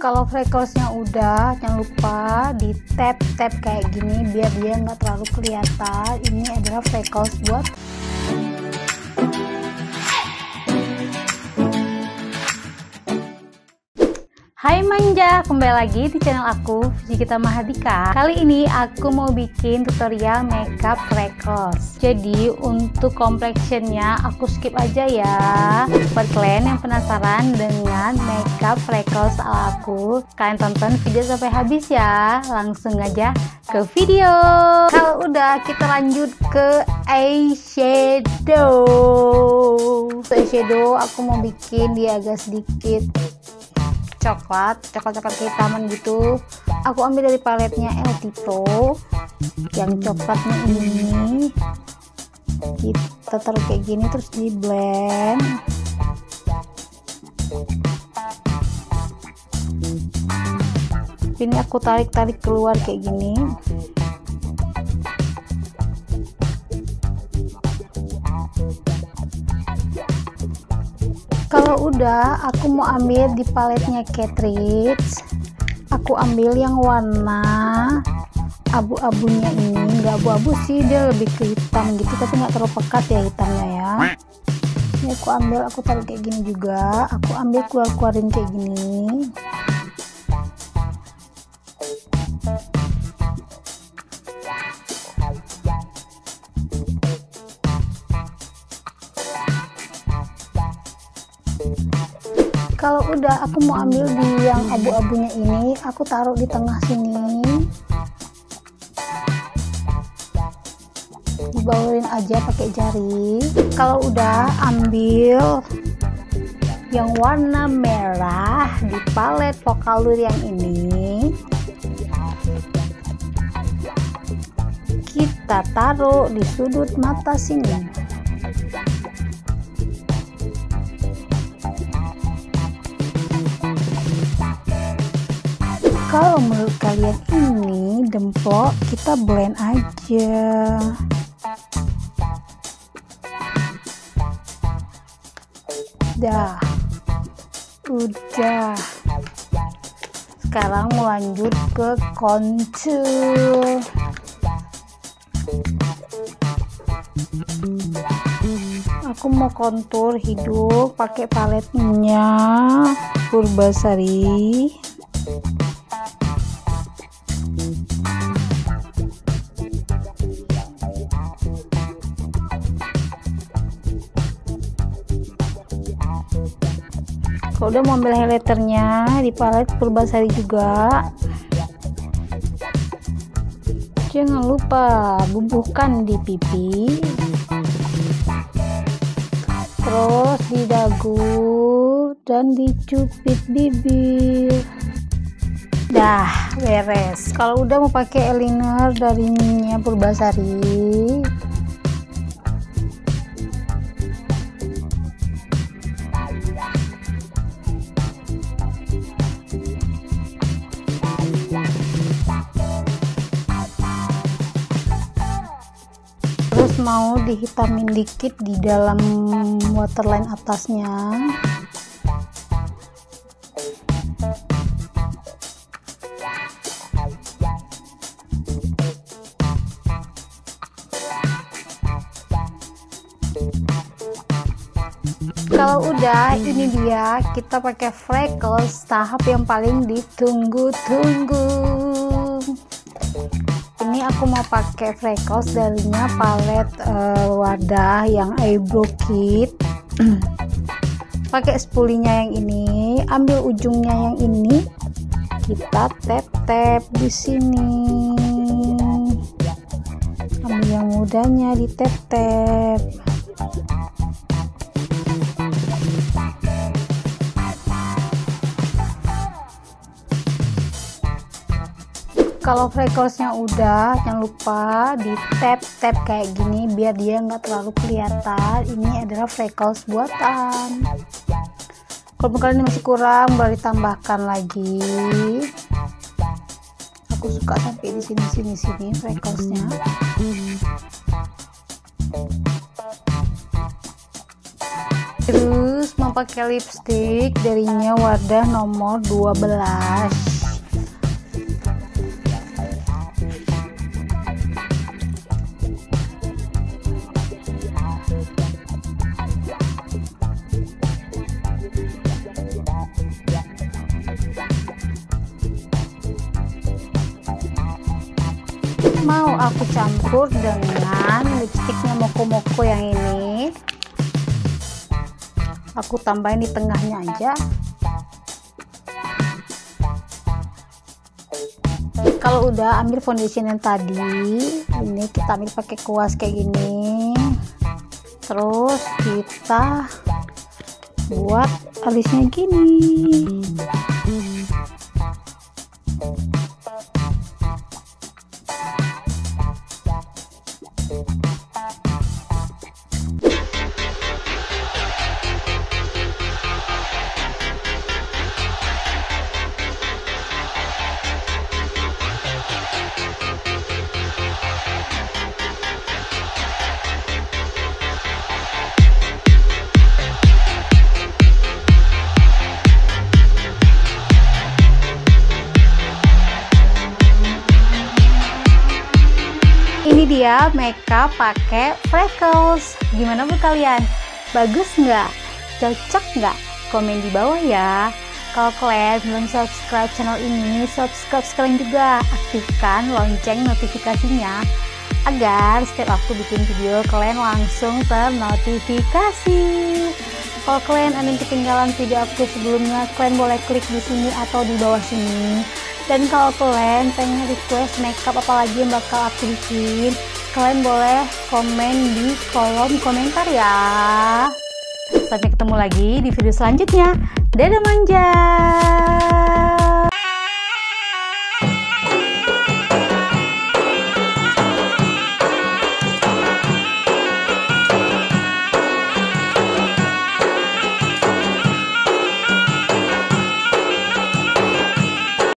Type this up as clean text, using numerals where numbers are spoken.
Kalau freckles-nya udah, jangan lupa di tap-tap kayak gini biar dia nggak terlalu kelihatan. Ini adalah freckles buat Hai manja, kembali lagi di channel aku, Vigita Mahardika. Kali ini aku mau bikin tutorial makeup freckles. Jadi untuk complexionnya aku skip aja ya. Buat kalian yang penasaran dengan makeup freckles ala aku, kalian tonton video sampai habis ya. Langsung aja ke video. Kalau udah, kita lanjut ke eyeshadow. Untuk eyeshadow aku mau bikin dia agak sedikit coklat kehitaman gitu. Aku ambil dari paletnya LT Pro yang coklatnya ini, kita taruh kayak gini terus di blend. Ini aku tarik keluar kayak gini. Kalau udah, aku mau ambil di paletnya Catrice. Aku ambil yang warna abu-abunya ini. Nggak abu-abu sih, dia lebih ke hitam gitu, tapi nggak terlalu pekat ya hitamnya ya. Ini aku ambil, aku taruh kayak gini juga. Aku ambil keluarin kayak gini. Kalau udah, aku mau ambil di yang abu-abunya ini, aku taruh di tengah sini. Dibawain aja pakai jari. Kalau udah, ambil yang warna merah di palet Focallure yang ini. Kita taruh di sudut mata sini. Kalau menurut kalian ini dempok, kita blend aja. Udah. Sekarang mau lanjut ke contour. Aku mau kontur hidung pakai paletnya Purbasari. Kalau udah mau ambil highlighternya di palet Purbasari juga, jangan lupa bubuhkan di pipi, terus di dagu dan dicupit bibir. Dah beres. Kalau udah mau pakai eyeliner dari Purbasari, terus mau dihitamin dikit di dalam waterline atasnya. Kalau udah, ini dia kita pakai freckles tahap yang paling ditunggu-tunggu. Ini aku mau pakai freckles darinya palet wadah yang eyebrow kit. Pakai spulinya yang ini, ambil ujungnya yang ini, kita tap di sini. Ambil yang mudanya di tap. Kalau frecklesnya udah, jangan lupa di tap kayak gini biar dia nggak terlalu kelihatan. Ini adalah freckles buatan. Kalau kalian masih kurang, boleh ditambahkan lagi. Aku suka sampai di sini frecklesnya. Terus mau pakai lipstick darinya Wardah nomor 12. Mau aku campur dengan lipstiknya Moko yang ini. Aku tambahin di tengahnya aja. Kalau udah ambil foundation yang tadi, ini kita ambil pakai kuas kayak gini. Terus kita buat alisnya gini. Ini dia makeup pakai freckles. Gimana menurut kalian? Bagus nggak? Cocok nggak? Komen di bawah ya. Kalau kalian belum subscribe channel ini, subscribe sekarang juga. Aktifkan lonceng notifikasinya agar setiap aku bikin video kalian langsung ternotifikasi. Kalau kalian ada yang ketinggalan video aku sebelumnya, kalian boleh klik di sini atau di bawah sini. Dan kalau kalian pengen request makeup apa lagi yang bakal aku bikin, kalian boleh komen di kolom komentar ya. Sampai ketemu lagi di video selanjutnya. Dadah manja.